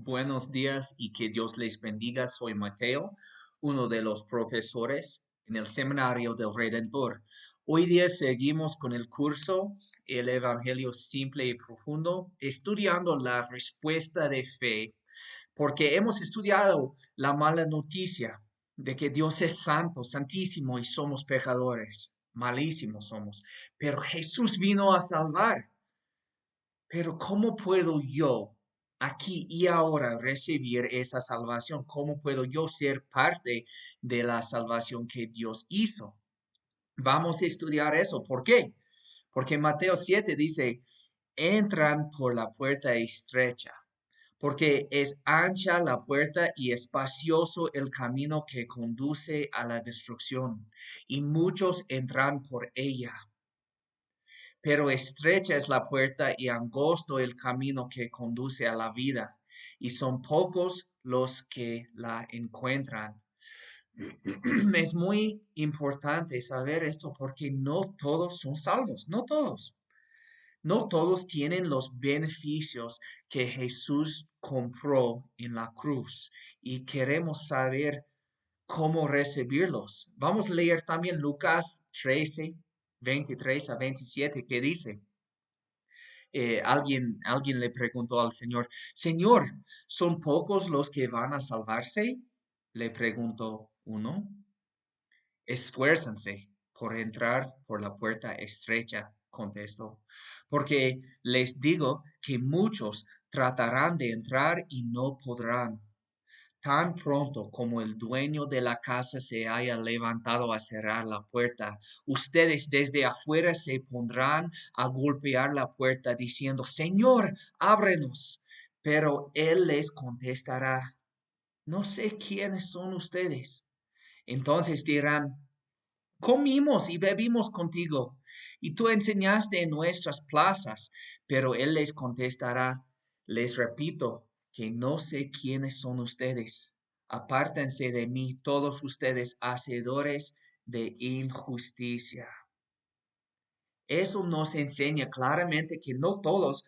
Buenos días y que Dios les bendiga. Soy Mateo, uno de los profesores en el Seminario del Redentor. Hoy día seguimos con el curso El Evangelio Simple y Profundo, estudiando la respuesta de fe, porque hemos estudiado la mala noticia de que Dios es santo, santísimo y somos pecadores, malísimos somos, pero Jesús vino a salvar. Pero ¿cómo puedo yo aquí y ahora recibir esa salvación? ¿Cómo puedo yo ser parte de la salvación que Dios hizo? Vamos a estudiar eso. ¿Por qué? Porque Mateo 7 dice, entran por la puerta estrecha, porque es ancha la puerta y espacioso el camino que conduce a la destrucción, y muchos entran por ella. Pero estrecha es la puerta y angosto el camino que conduce a la vida, y son pocos los que la encuentran. Es muy importante saber esto porque no todos son salvos, no todos. No todos tienen los beneficios que Jesús compró en la cruz y queremos saber cómo recibirlos. Vamos a leer también Lucas 13, 23 a 27, que dice, alguien le preguntó al Señor, Señor, ¿son pocos los que van a salvarse? Le preguntó uno. Esfuérzanse por entrar por la puerta estrecha, contestó, porque les digo que muchos tratarán de entrar y no podrán. Tan pronto como el dueño de la casa se haya levantado a cerrar la puerta, ustedes desde afuera se pondrán a golpear la puerta diciendo, Señor, ábrenos. Pero él les contestará, no sé quiénes son ustedes. Entonces dirán, comimos y bebimos contigo, y tú enseñaste en nuestras plazas. Pero él les contestará, les repito que no sé quiénes son ustedes. Apártense de mí todos ustedes hacedores de injusticia. Eso nos enseña claramente que no todos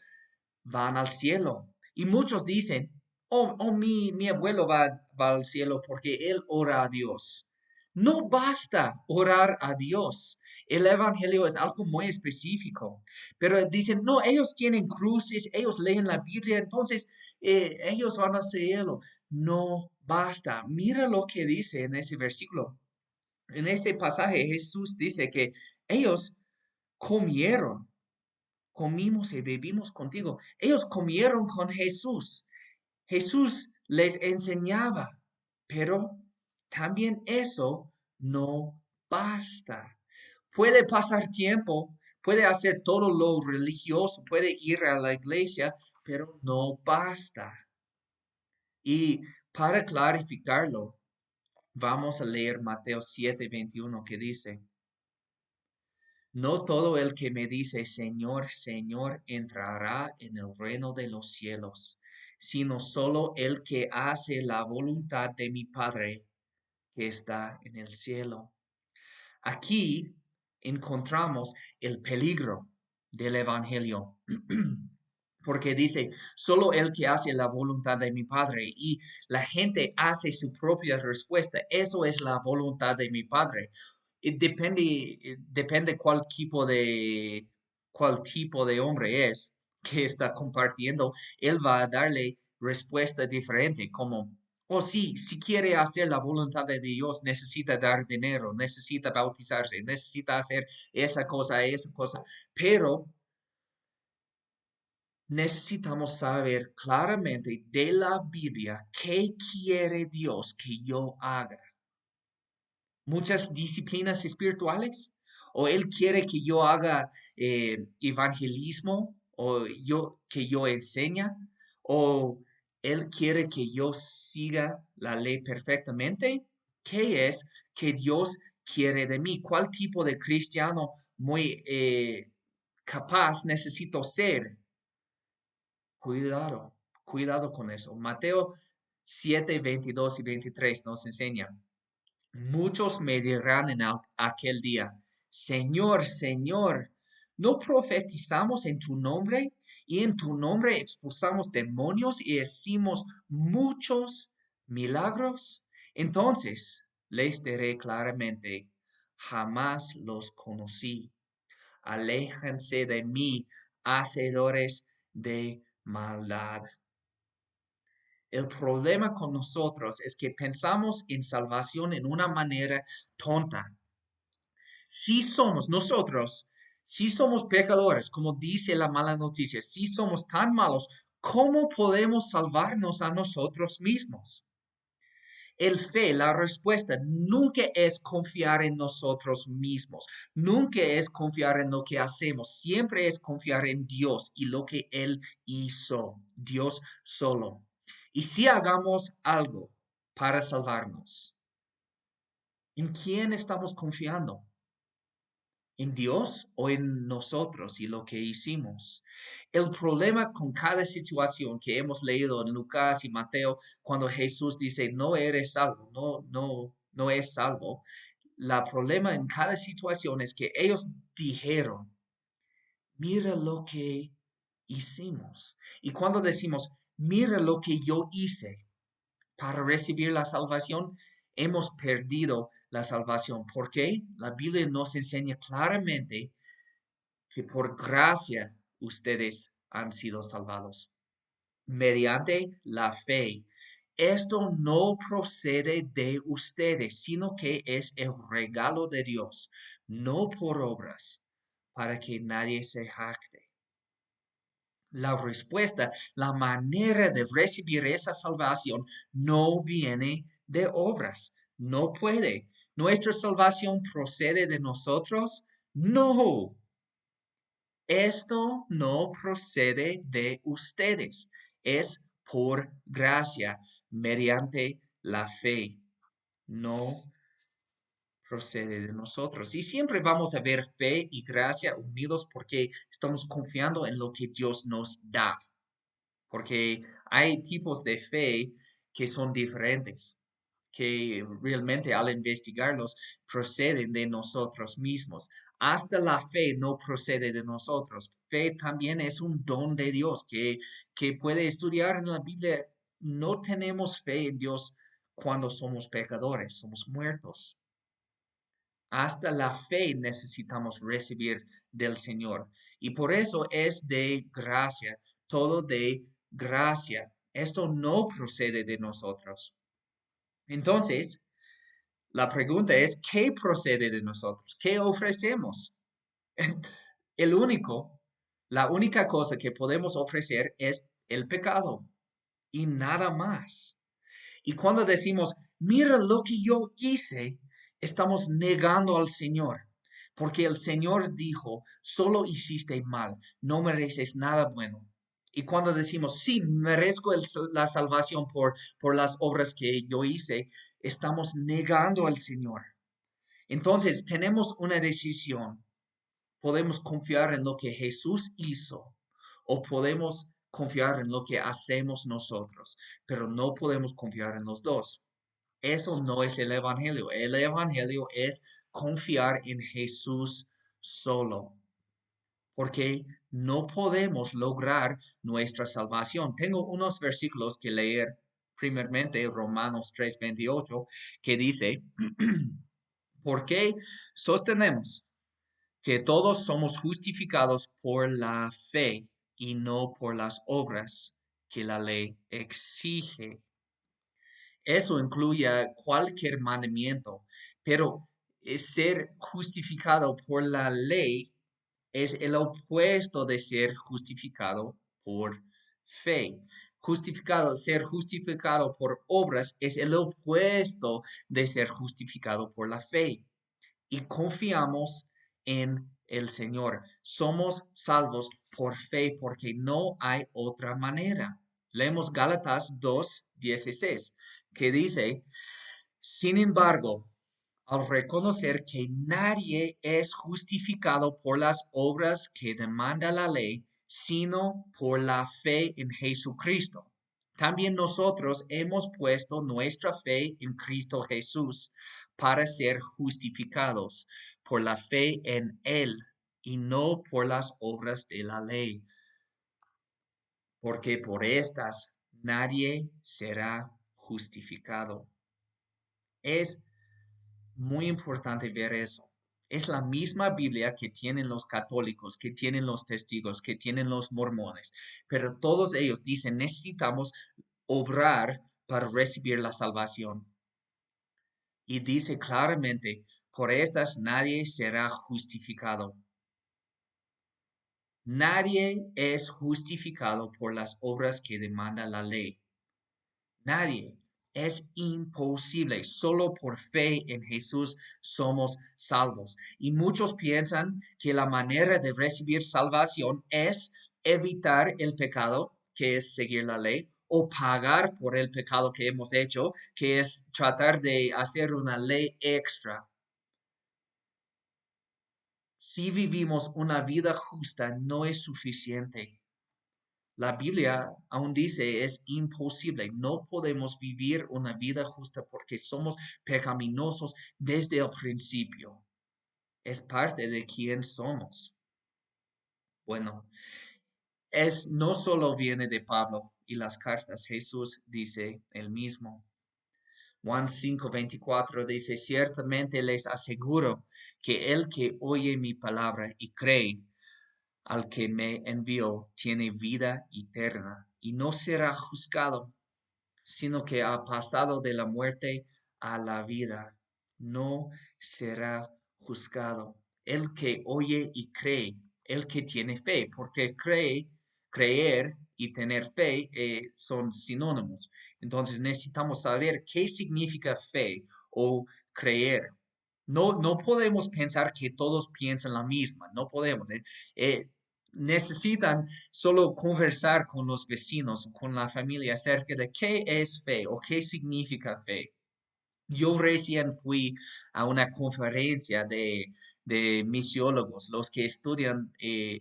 van al cielo. Y muchos dicen, mi abuelo va al cielo porque él ora a Dios. No basta orar a Dios. El Evangelio es algo muy específico. Pero dicen, no, ellos tienen cruces, ellos leen la Biblia, entonces ellos van al cielo. No basta. Mira lo que dice en ese versículo. En este pasaje Jesús dice que ellos comieron, comimos y bebimos contigo. Ellos comieron con Jesús. Jesús les enseñaba, pero también eso no basta. Puede pasar tiempo, puede hacer todo lo religioso, puede ir a la iglesia, pero no basta. Y para clarificarlo, vamos a leer Mateo 7:21 que dice, no todo el que me dice Señor, Señor entrará en el reino de los cielos, sino solo el que hace la voluntad de mi Padre que está en el cielo. Aquí encontramos el peligro del Evangelio, porque dice, solo el que hace la voluntad de mi Padre y la gente hace su propia respuesta. Eso es la voluntad de mi Padre. Depende cuál tipo de hombre es que está compartiendo. Él va a darle respuesta diferente, como, oh sí, si quiere hacer la voluntad de Dios, necesita dar dinero, necesita bautizarse, necesita hacer esa cosa, pero necesitamos saber claramente de la Biblia qué quiere Dios que yo haga. Muchas disciplinas espirituales, o Él quiere que yo haga evangelismo, o que yo enseña, o Él quiere que yo siga la ley perfectamente. ¿Qué es que Dios quiere de mí? ¿Cuál tipo de cristiano muy capaz necesito ser? Cuidado, cuidado con eso. Mateo 7, 22 y 23 nos enseña. Muchos me dirán en aquel día, Señor, Señor, ¿No profetizamos en tu nombre y en tu nombre expulsamos demonios y hicimos muchos milagros? Entonces les diré claramente, jamás los conocí. Aléjense de mí, hacedores de maldad. El problema con nosotros es que pensamos en salvación en una manera tonta. Si somos nosotros, si somos pecadores, como dice la mala noticia, si somos tan malos, ¿cómo podemos salvarnos a nosotros mismos? La respuesta nunca es confiar en nosotros mismos, nunca es confiar en lo que hacemos, siempre es confiar en Dios y lo que Él hizo, Dios solo. Y si hagamos algo para salvarnos, ¿en quién estamos confiando? ¿En Dios o en nosotros y lo que hicimos? El problema con cada situación que hemos leído en Lucas y Mateo, cuando Jesús dice, no eres salvo, no es salvo, el problema en cada situación es que ellos dijeron, mira lo que hicimos. Y cuando decimos, mira lo que yo hice para recibir la salvación, hemos perdido la salvación. ¿Por qué? La Biblia nos enseña claramente que por gracia ustedes han sido salvados mediante la fe. Esto no procede de ustedes, sino que es el regalo de Dios, no por obras, para que nadie se jacte. La respuesta, la manera de recibir esa salvación no viene de obras, no puede. ¿Nuestra salvación procede de nosotros? No, esto no procede de ustedes, es por gracia, mediante la fe, no procede de nosotros. Y siempre vamos a ver fe y gracia unidos porque estamos confiando en lo que Dios nos da, porque hay tipos de fe que son diferentes, que realmente al investigarlos proceden de nosotros mismos. Hasta la fe no procede de nosotros. Fe también es un don de Dios que puede estudiar en la Biblia. No tenemos fe en Dios cuando somos pecadores, somos muertos. Hasta la fe necesitamos recibir del Señor. Y por eso es de gracia, todo de gracia. Esto no procede de nosotros. Entonces, la pregunta es, ¿qué procede de nosotros? ¿Qué ofrecemos? El único, la única cosa que podemos ofrecer es el pecado y nada más. Y cuando decimos, mira lo que yo hice, estamos negando al Señor, porque el Señor dijo, solo hiciste mal, no mereces nada bueno. Y cuando decimos, sí, merezco la salvación por las obras que yo hice, estamos negando al Señor. Entonces, tenemos una decisión. Podemos confiar en lo que Jesús hizo o podemos confiar en lo que hacemos nosotros, pero no podemos confiar en los dos. Eso no es el Evangelio. El Evangelio es confiar en Jesús solo, porque no podemos lograr nuestra salvación. Tengo unos versículos que leer. Primeramente, Romanos 3:28, que dice, ¿por qué sostenemos que todos somos justificados por la fe y no por las obras que la ley exige? Eso incluye cualquier mandamiento, pero ser justificado por la ley es el opuesto de ser justificado por fe. Ser justificado por obras es el opuesto de ser justificado por la fe. Y confiamos en el Señor. Somos salvos por fe porque no hay otra manera. Leemos Gálatas 2:16, que dice, sin embargo, al reconocer que nadie es justificado por las obras que demanda la ley, sino por la fe en Jesucristo. También nosotros hemos puesto nuestra fe en Cristo Jesús para ser justificados por la fe en Él y no por las obras de la ley, porque por estas nadie será justificado. Es muy importante ver eso. Es la misma Biblia que tienen los católicos, que tienen los testigos, que tienen los mormones, pero todos ellos dicen necesitamos obrar para recibir la salvación. Y dice claramente, por estas nadie será justificado. Nadie es justificado por las obras que demanda la ley. Nadie. Es imposible. Solo por fe en Jesús somos salvos. Y muchos piensan que la manera de recibir salvación es evitar el pecado, que es seguir la ley, o pagar por el pecado que hemos hecho, que es tratar de hacer una ley extra. Si vivimos una vida justa, no es suficiente. La Biblia aún dice es imposible, no podemos vivir una vida justa porque somos pecaminosos desde el principio. Es parte de quién somos. Bueno, no solo viene de Pablo y las cartas, Jesús dice el mismo. Juan 5:24 dice, ciertamente les aseguro que el que oye mi palabra y cree al que me envió tiene vida eterna y no será juzgado, sino que ha pasado de la muerte a la vida. No será juzgado. El que oye y cree, el que tiene fe, porque creer y tener fe son sinónimos. Entonces necesitamos saber qué significa fe o creer. No podemos pensar que todos piensan la misma, no podemos. Eh, necesitan solo conversar con los vecinos, con la familia acerca de qué es fe o qué significa fe. Yo recién fui a una conferencia de misiólogos, los que estudian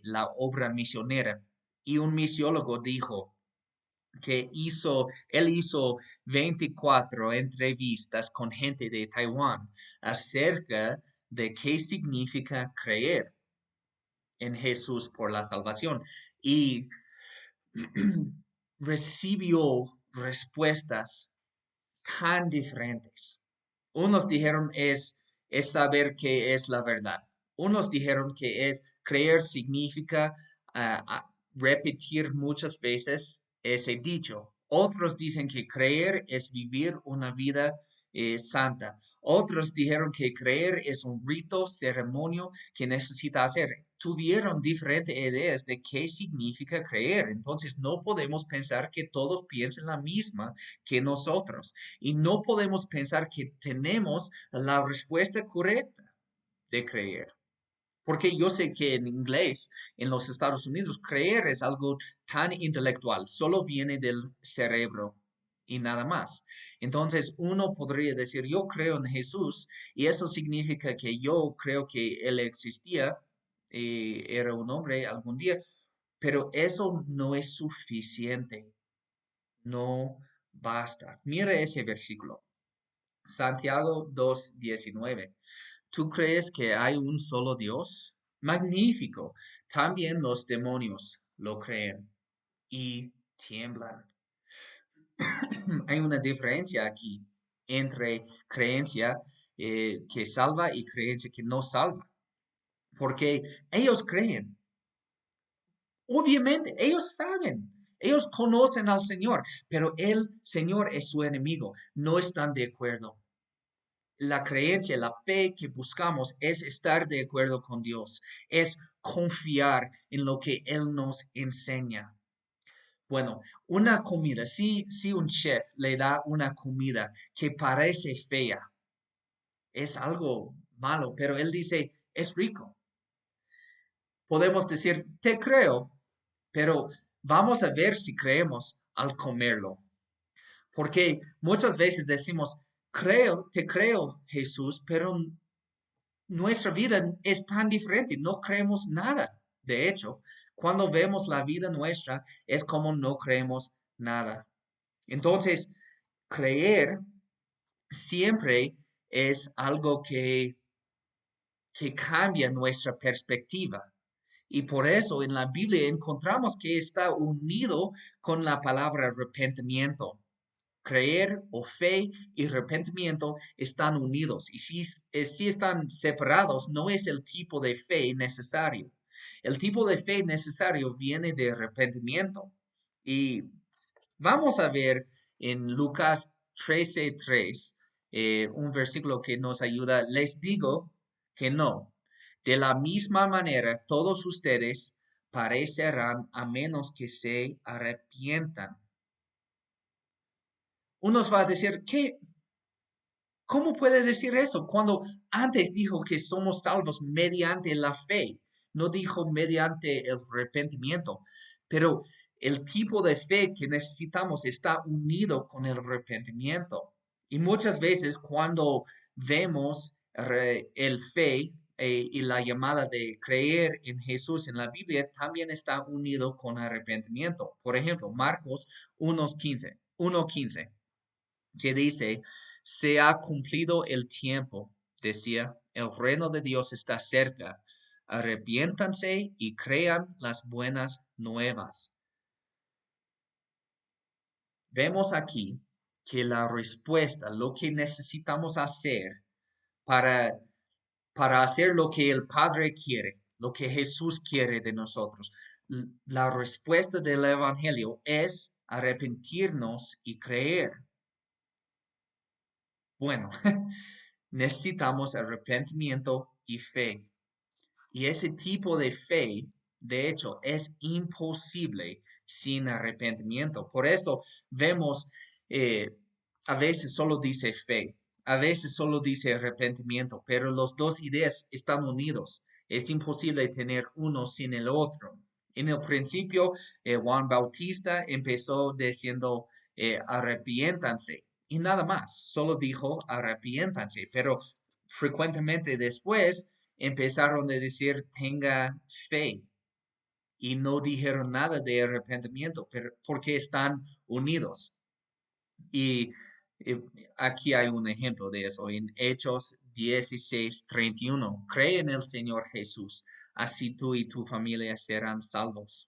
la obra misionera, y un misiólogo dijo que él hizo 24 entrevistas con gente de Taiwán acerca de qué significa creer en Jesús por la salvación. Y recibió respuestas tan diferentes. Unos dijeron es saber qué es la verdad. Unos dijeron que es creer significa repetir muchas veces ese dicho. Otros dicen que creer es vivir una vida santa. Otros dijeron que creer es un rito, ceremonio que necesita hacer. Tuvieron diferentes ideas de qué significa creer. Entonces no podemos pensar que todos piensen la misma que nosotros. Y no podemos pensar que tenemos la respuesta correcta de creer. Porque yo sé que en inglés, en los Estados Unidos, creer es algo tan intelectual, solo viene del cerebro y nada más. Entonces, uno podría decir, yo creo en Jesús y eso significa que yo creo que Él existía, era un hombre algún día, pero eso no es suficiente, no basta. Mira ese versículo. Santiago 2:19. ¿Tú crees que hay un solo Dios? Magnífico. También los demonios lo creen y tiemblan. Hay una diferencia aquí entre creencia que salva y creencia que no salva, porque ellos creen. Obviamente, ellos saben, ellos conocen al Señor, pero el Señor es su enemigo. No están de acuerdo. La creencia, la fe que buscamos es estar de acuerdo con Dios, es confiar en lo que Él nos enseña. Bueno, una comida, si un chef le da una comida que parece fea, es algo malo, pero él dice, es rico. Podemos decir, te creo, pero vamos a ver si creemos al comerlo. Porque muchas veces decimos, te creo, Jesús, pero nuestra vida es tan diferente, no creemos nada. De hecho, cuando vemos la vida nuestra, es como no creemos nada. Entonces, creer siempre es algo que que cambia nuestra perspectiva. Y por eso en la Biblia encontramos que está unido con la palabra arrepentimiento. Creer o fe y arrepentimiento están unidos. Y si están separados, no es el tipo de fe necesario. El tipo de fe necesario viene de arrepentimiento. Y vamos a ver en Lucas 13:3, un versículo que nos ayuda. Les digo que no. De la misma manera, todos ustedes parecerán a menos que se arrepientan. Unos va a decir, ¿cómo puede decir eso? Cuando antes dijo que somos salvos mediante la fe, no dijo mediante el arrepentimiento, pero el tipo de fe que necesitamos está unido con el arrepentimiento. Y muchas veces cuando vemos el fe y la llamada de creer en Jesús en la Biblia, también está unido con arrepentimiento. Por ejemplo, Marcos 1:15, que dice, se ha cumplido el tiempo, decía, el reino de Dios está cerca. Arrepiéntanse y crean las buenas nuevas. Vemos aquí que la respuesta, lo que necesitamos hacer para, para hacer lo que el Padre quiere, lo que Jesús quiere de nosotros, la respuesta del Evangelio es arrepentirnos y creer. Bueno, necesitamos arrepentimiento y fe. Y ese tipo de fe, de hecho, es imposible sin arrepentimiento. Por esto vemos, a veces solo dice fe, a veces solo dice arrepentimiento, pero las dos ideas están unidos. Es imposible tener uno sin el otro. En el principio, Juan Bautista empezó diciendo, arrepiéntanse y nada más, solo dijo arrepiéntanse, pero frecuentemente después empezaron a decir tenga fe y no dijeron nada de arrepentimiento, pero porque están unidos. Y eh, aquí hay un ejemplo de eso en Hechos 16:31. Cree en el Señor Jesús, así tú y tu familia serán salvos.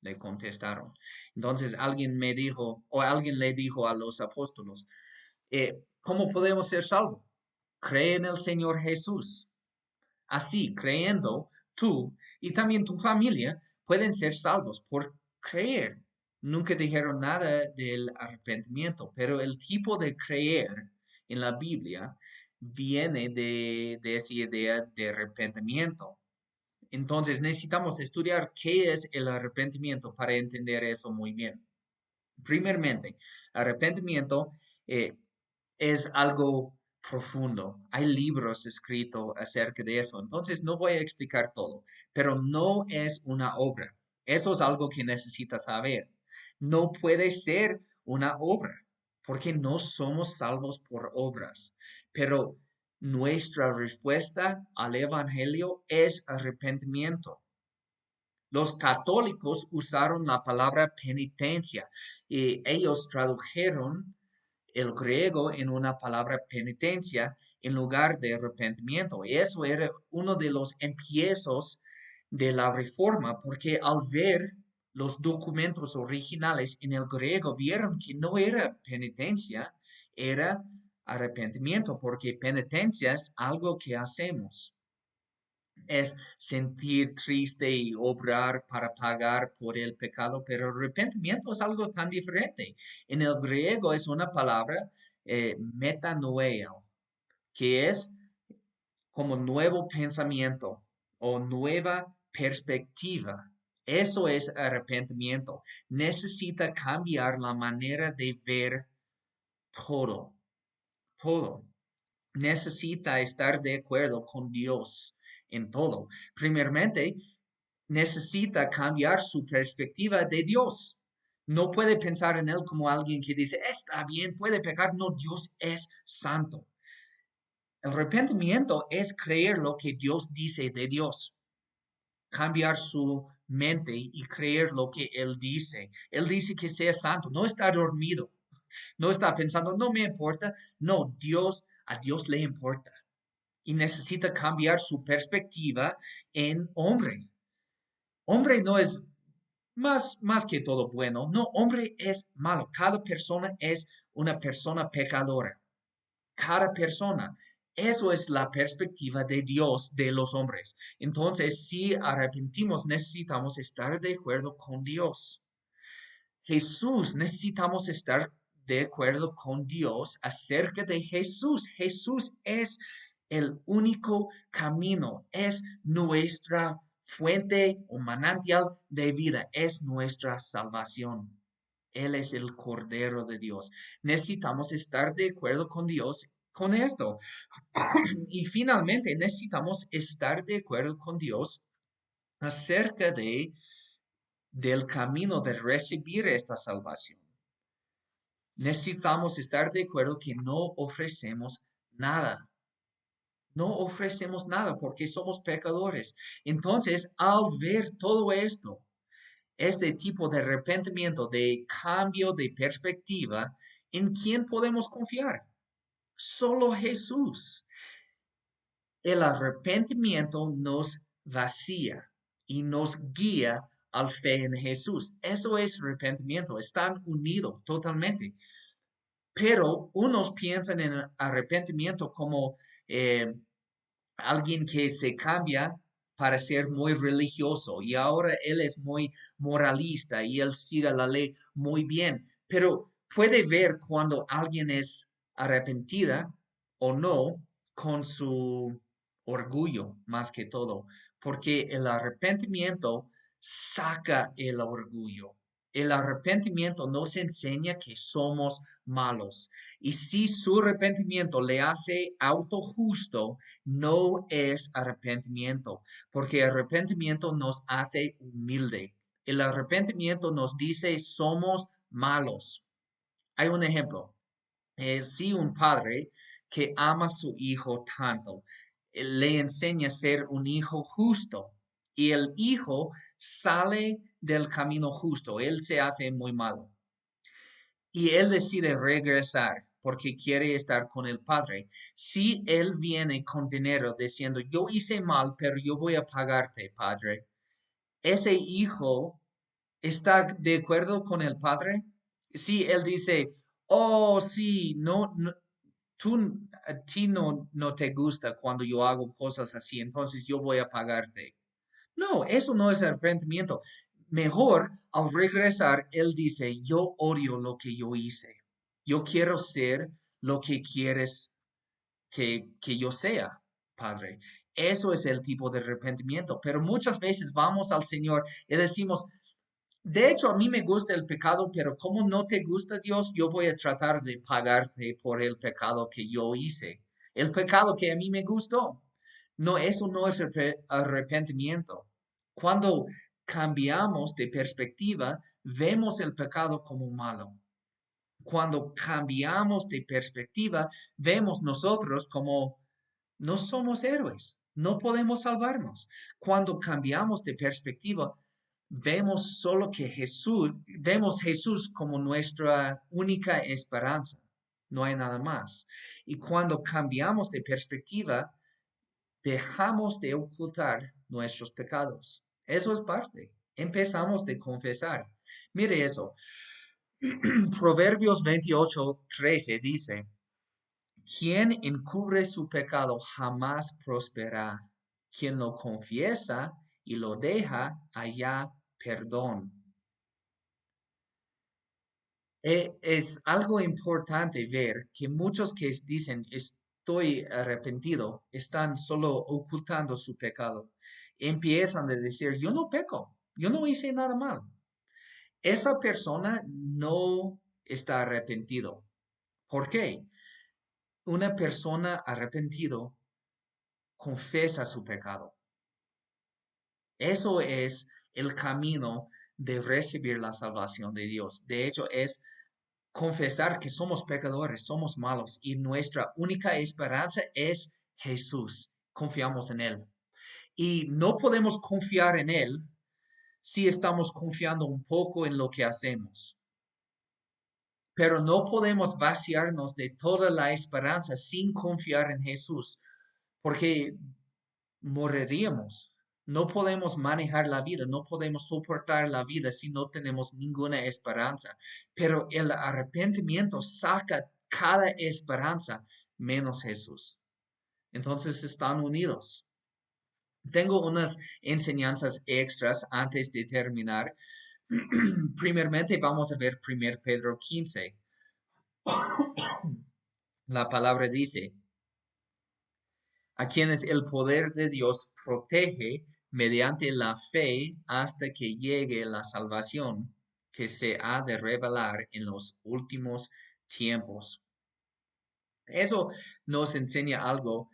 Le contestaron. Entonces alguien me dijo, o alguien le dijo a los apóstoles, ¿cómo podemos ser salvos? Cree en el Señor Jesús. Así, creyendo, tú y también tu familia pueden ser salvos por creer. Nunca dijeron nada del arrepentimiento, pero el tipo de creer en la Biblia viene de esa idea de arrepentimiento. Entonces necesitamos estudiar qué es el arrepentimiento para entender eso muy bien. Primeramente, arrepentimiento eh, es algo profundo. Hay libros escritos acerca de eso. Entonces no voy a explicar todo, pero no es una obra. Eso es algo que necesitas saber. No puede ser una obra, porque no somos salvos por obras. Pero nuestra respuesta al Evangelio es arrepentimiento. Los católicos usaron la palabra penitencia y ellos tradujeron el griego en una palabra penitencia en lugar de arrepentimiento. Y eso era uno de los empiezos de la reforma, porque al ver los documentos originales en el griego, vieron que no era penitencia, era arrepentimiento, porque penitencia es algo que hacemos. Es sentir triste y obrar para pagar por el pecado, pero arrepentimiento es algo tan diferente. En el griego es una palabra metanoeo, que es como nuevo pensamiento o nueva perspectiva. Eso es arrepentimiento. Necesita cambiar la manera de ver todo, todo. Necesita estar de acuerdo con Dios en todo. Primeramente, necesita cambiar su perspectiva de Dios. No puede pensar en Él como alguien que dice, está bien, puede pecar. No, Dios es santo. El arrepentimiento es creer lo que Dios dice de Dios. Cambiar su mente y creer lo que Él dice. Él dice que sea santo, no está dormido. No está pensando, no me importa. No, a Dios le importa. y necesita cambiar su perspectiva en hombre. Hombre no es más que todo bueno. No, hombre es malo. Cada persona es una persona pecadora. Cada persona. Eso es la perspectiva de Dios de los hombres. Entonces, si arrepentimos, necesitamos estar de acuerdo con Dios. Jesús, necesitamos estar de acuerdo con Dios acerca de Jesús. Jesús es el único camino, es nuestra fuente o manantial de vida, es nuestra salvación. Él es el Cordero de Dios. Necesitamos estar de acuerdo con Dios con esto. Y finalmente necesitamos estar de acuerdo con Dios acerca del camino de recibir esta salvación. Necesitamos estar de acuerdo que no ofrecemos nada. No ofrecemos nada porque somos pecadores. Entonces, al ver todo esto, este tipo de arrepentimiento, de cambio de perspectiva, ¿en quién podemos confiar? Solo Jesús. El arrepentimiento nos vacía y nos guía al fe en Jesús. Eso es arrepentimiento. Están unidos totalmente. Pero unos piensan en arrepentimiento como alguien que se cambia para ser muy religioso y ahora él es muy moralista y él sigue la ley muy bien, pero puede ver cuando alguien es arrepentida o no con su orgullo más que todo, porque el arrepentimiento saca el orgullo. El arrepentimiento nos enseña que somos malos. Y si su arrepentimiento le hace autojusto, no es arrepentimiento, porque arrepentimiento nos hace humilde. El arrepentimiento nos dice somos malos. Hay un ejemplo. Si un padre que ama a su hijo tanto, le enseña a ser un hijo justo y el hijo sale del camino justo, él se hace muy malo y él decide regresar porque quiere estar con el padre. Si él viene con dinero diciendo, yo hice mal, pero yo voy a pagarte, padre, ese hijo está de acuerdo con el padre. Si él dice, oh, sí, no, tú, a ti no te gusta cuando yo hago cosas así, entonces yo voy a pagarte. No, eso no es arrepentimiento. Mejor al regresar, él dice, yo odio lo que yo hice. Yo quiero ser lo que quieres que yo sea, Padre. Eso es el tipo de arrepentimiento. Pero muchas veces vamos al Señor y decimos, de hecho, a mí me gusta el pecado, pero como no te gusta Dios, yo voy a tratar de pagarte por el pecado que yo hice. El pecado que a mí me gustó. No, eso no es arrepentimiento. Cuando cambiamos de perspectiva, vemos el pecado como malo. Cuando cambiamos de perspectiva, vemos nosotros como no somos héroes, no podemos salvarnos. Cuando cambiamos de perspectiva, vemos solo que vemos Jesús como nuestra única esperanza. No hay nada más. Y cuando cambiamos de perspectiva, dejamos de ocultar nuestros pecados. Eso es parte. Empezamos de confesar. Mire eso. Proverbios 28:13 dice, quien encubre su pecado jamás prosperará. Quien lo confiesa y lo deja, halla perdón. Es algo importante ver que muchos que dicen estoy arrepentido están solo ocultando su pecado. Empiezan a decir yo no peco, yo no hice nada mal. Esa persona no está arrepentido. ¿Por qué? Una persona arrepentido confesa su pecado. Eso es el camino de recibir la salvación de Dios. De hecho, es confesar que somos pecadores, somos malos y nuestra única esperanza es Jesús. Confiamos en Él. Y no podemos confiar en Él si estamos confiando un poco en lo que hacemos. Pero no podemos vaciarnos de toda la esperanza sin confiar en Jesús, porque moriríamos. No podemos manejar la vida, no podemos soportar la vida si no tenemos ninguna esperanza. Pero el arrepentimiento saca cada esperanza menos Jesús. Entonces están unidos. Tengo unas enseñanzas extras antes de terminar. Primeramente vamos a ver 1 Pedro 15. La palabra dice, a quienes el poder de Dios protege mediante la fe hasta que llegue la salvación que se ha de revelar en los últimos tiempos. Eso nos enseña algo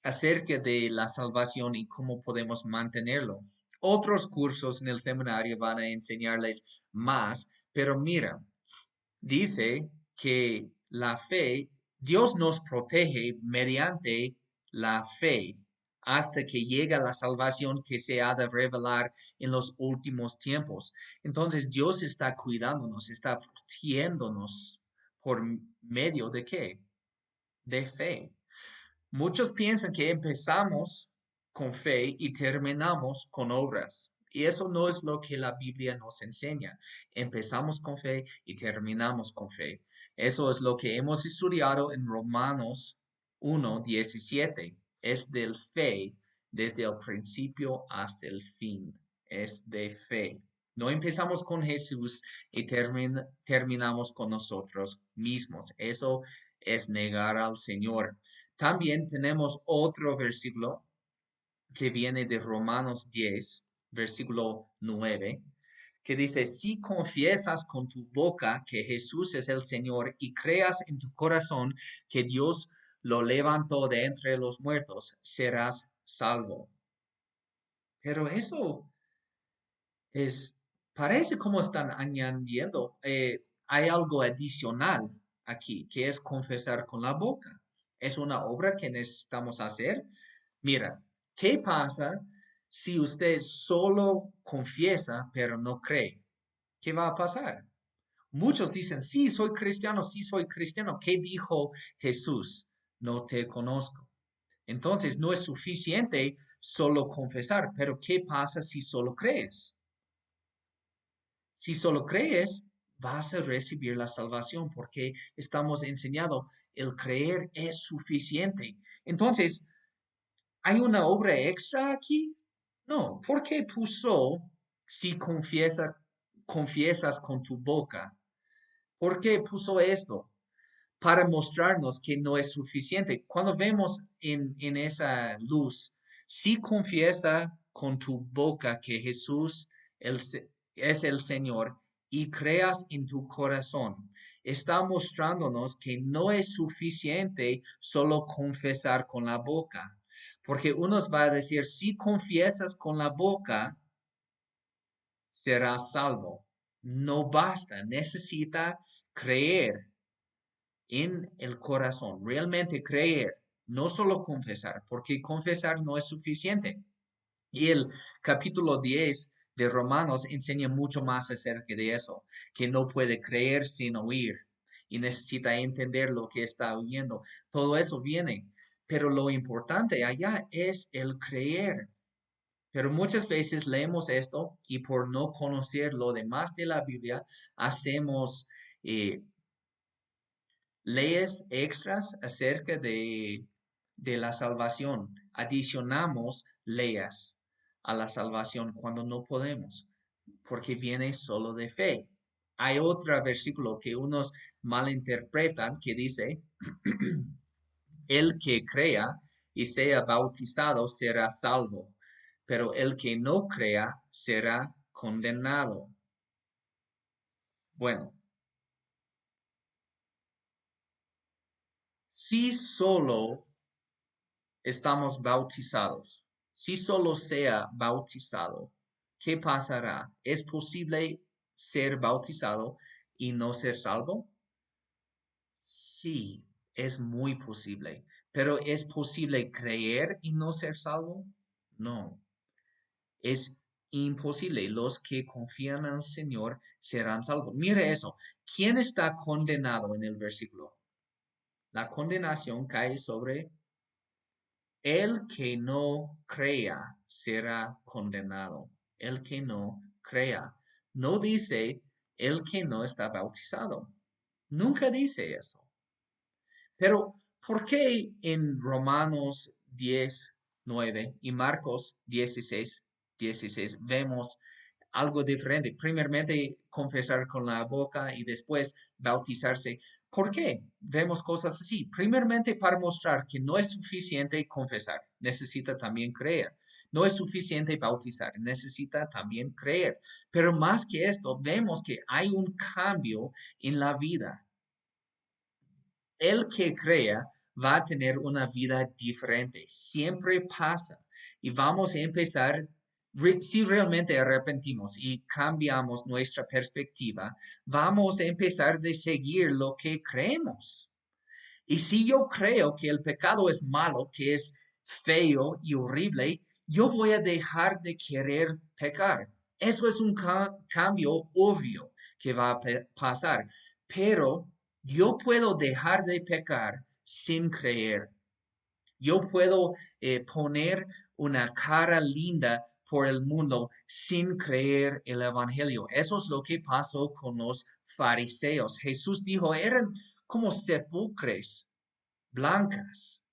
acerca de la salvación y cómo podemos mantenerlo. Otros cursos en el seminario van a enseñarles más, pero mira, dice que la fe, Dios nos protege mediante la fe hasta que llega la salvación que se ha de revelar en los últimos tiempos. Entonces Dios está cuidándonos, está protegiéndonos por medio de qué? De fe. Muchos piensan que empezamos con fe y terminamos con obras. Y eso no es lo que la Biblia nos enseña. Empezamos con fe y terminamos con fe. Eso es lo que hemos estudiado en Romanos 1:17. Es del fe desde el principio hasta el fin. Es de fe. No empezamos con Jesús y terminamos con nosotros mismos. Eso es negar al Señor. También tenemos otro versículo que viene de Romanos 10, versículo 9, que dice, si confiesas con tu boca que Jesús es el Señor y creas en tu corazón que Dios lo levantó de entre los muertos, serás salvo. Pero eso es, parece como están añadiendo, hay algo adicional aquí, que es confesar con la boca. Es una obra que necesitamos hacer. Mira, ¿qué pasa si usted solo confiesa pero no cree? ¿Qué va a pasar? Muchos dicen, sí, soy cristiano, sí, soy cristiano. ¿Qué dijo Jesús? No te conozco. Entonces, no es suficiente solo confesar, pero ¿qué pasa si solo crees? Si solo crees, vas a recibir la salvación porque estamos enseñando, el creer es suficiente. Entonces, ¿hay una obra extra aquí? No, ¿por qué puso si confiesas con tu boca? ¿Por qué puso esto? Para mostrarnos que no es suficiente. Cuando vemos en esa luz, si confiesa con tu boca que Jesús es el Señor y creas en tu corazón, está mostrándonos que no es suficiente solo confesar con la boca. Porque unos va a decir, si confiesas con la boca, serás salvo. No basta, necesita creer en el corazón, realmente creer, no solo confesar, porque confesar no es suficiente. Y el capítulo 10 de Romanos enseña mucho más acerca de eso, que no puede creer sin oír y necesita entender lo que está oyendo. Todo eso viene, pero lo importante allá es el creer. Pero muchas veces leemos esto y por no conocer lo demás de la Biblia, hacemos leyes extras acerca de la salvación. Adicionamos leyes a la salvación cuando no podemos, porque viene solo de fe. Hay otro versículo que unos malinterpretan que dice, el que crea y sea bautizado será salvo, pero el que no crea será condenado. Bueno, si solo estamos bautizados. Si solo sea bautizado, ¿qué pasará? ¿Es posible ser bautizado y no ser salvo? Sí, es muy posible. Pero ¿es posible creer y no ser salvo? No, es imposible. Los que confían en el Señor serán salvos. Mire eso. ¿Quién está condenado en el versículo? La condenación cae sobre El que no crea será condenado. El que no crea. No dice el que no está bautizado. Nunca dice eso. Pero, ¿por qué en Romanos 10:9 y Marcos 16:16 vemos algo diferente? Primeramente, confesar con la boca y después bautizarse. ¿Por qué vemos cosas así? Primeramente, para mostrar que no es suficiente confesar, necesita también creer. No es suficiente bautizar, necesita también creer. Pero más que esto, vemos que hay un cambio en la vida. El que crea va a tener una vida diferente. Siempre pasa. Y vamos a empezar, si realmente arrepentimos y cambiamos nuestra perspectiva, vamos a empezar de seguir lo que creemos. Y si yo creo que el pecado es malo, que es feo y horrible, yo voy a dejar de querer pecar. Eso es un cambio obvio que va a pasar. Pero yo puedo dejar de pecar sin creer. Yo puedo poner una cara linda por el mundo sin creer el evangelio. Eso es lo que pasó con los fariseos. Jesús dijo, eran como sepulcros blancas,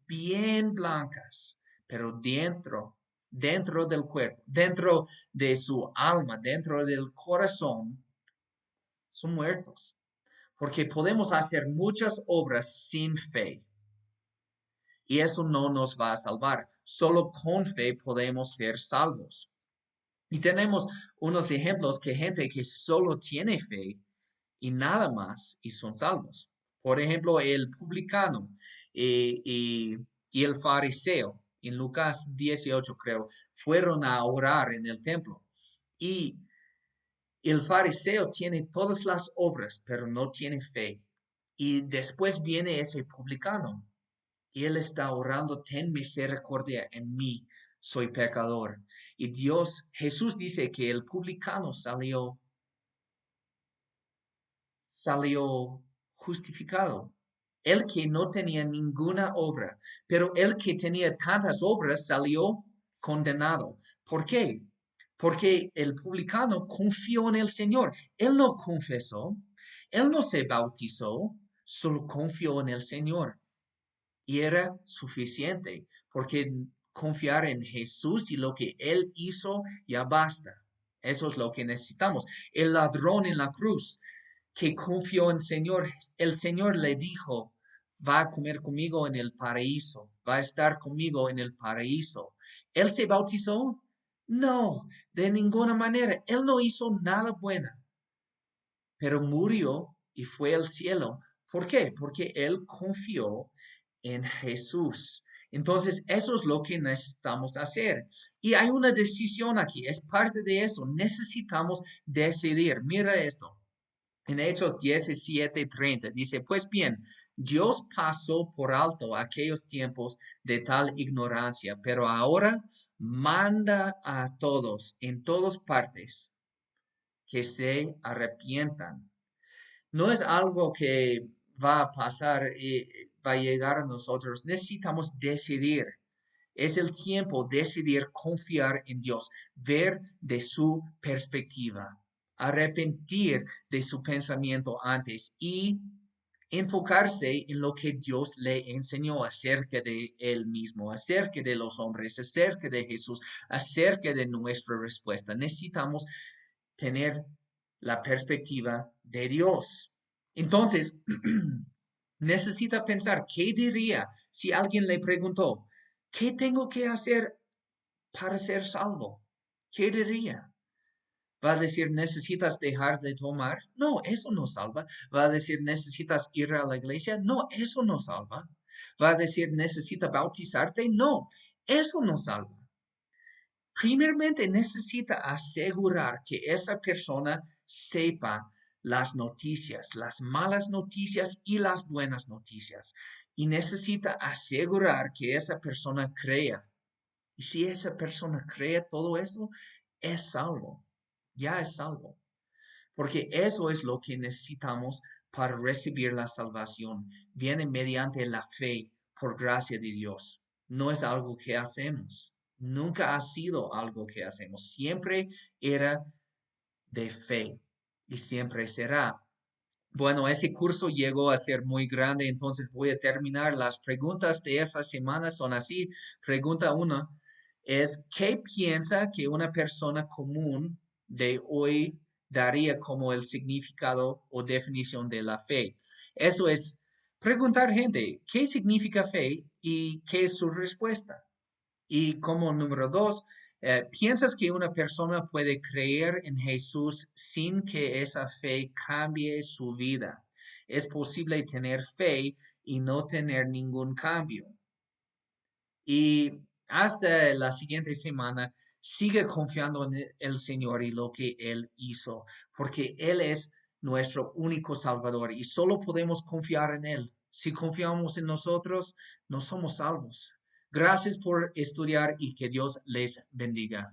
bien blancas, pero dentro del cuerpo, dentro de su alma, dentro del corazón, son muertos. Porque podemos hacer muchas obras sin fe. Y eso no nos va a salvar. Solo con fe podemos ser salvos. Y tenemos unos ejemplos que gente que solo tiene fe y nada más y son salvos. Por ejemplo, el publicano y el fariseo en Lucas 18, creo, fueron a orar en el templo. Y el fariseo tiene todas las obras, pero no tiene fe. Y después viene ese publicano y él está orando, ten misericordia en mí, soy pecador. Y Jesús dice que el publicano salió justificado. El que no tenía ninguna obra, pero el que tenía tantas obras salió condenado. ¿Por qué? Porque el publicano confió en el Señor. Él no confesó, él no se bautizó, solo confió en el Señor. Y era suficiente, porque confiar en Jesús y lo que Él hizo ya basta. Eso es lo que necesitamos. El ladrón en la cruz que confió en el Señor le dijo, va a comer conmigo en el paraíso, va a estar conmigo en el paraíso. ¿Él se bautizó? No, de ninguna manera. Él no hizo nada bueno, pero murió y fue al cielo. ¿Por qué? Porque él confió en Jesús. Entonces, eso es lo que necesitamos hacer. Y hay una decisión aquí, es parte de eso. Necesitamos decidir. Mira esto. En Hechos 17:30 dice, pues bien, Dios pasó por alto aquellos tiempos de tal ignorancia, pero ahora manda a todos en todas partes que se arrepientan. No es algo que va a pasar y va a llegar a nosotros. Necesitamos decidir. Es el tiempo de decidir confiar en Dios, ver de su perspectiva, arrepentir de su pensamiento antes y enfocarse en lo que Dios le enseñó acerca de él mismo, acerca de los hombres, acerca de Jesús, acerca de nuestra respuesta. Necesitamos tener la perspectiva de Dios. Entonces, necesita pensar, ¿qué diría si alguien le preguntó, ¿qué tengo que hacer para ser salvo? ¿Qué diría? ¿Va a decir, necesitas dejar de tomar? No, eso no salva. ¿Va a decir, necesitas ir a la iglesia? No, eso no salva. ¿Va a decir, necesita bautizarte? No, eso no salva. Primeramente necesita asegurar que esa persona sepa las noticias, las malas noticias y las buenas noticias. Y necesita asegurar que esa persona crea. Y si esa persona cree todo esto, es salvo. Ya es salvo. Porque eso es lo que necesitamos para recibir la salvación. Viene mediante la fe por gracia de Dios. no es algo que hacemos. Nunca ha sido algo que hacemos. Siempre era de fe y siempre será. Bueno, ese curso llegó a ser muy grande, entonces voy a terminar. Las preguntas de esa semana son así. Pregunta uno es, ¿qué piensa que una persona común de hoy daría como el significado o definición de la fe? Eso es preguntar gente, ¿qué significa fe y qué es su respuesta? Y como número dos, ¿piensas que una persona puede creer en Jesús sin que esa fe cambie su vida? ¿Es posible tener fe y no tener ningún cambio? Y hasta la siguiente semana, sigue confiando en el Señor y lo que Él hizo, porque Él es nuestro único Salvador y solo podemos confiar en Él. Si confiamos en nosotros, no somos salvos. Gracias por estudiar y que Dios les bendiga.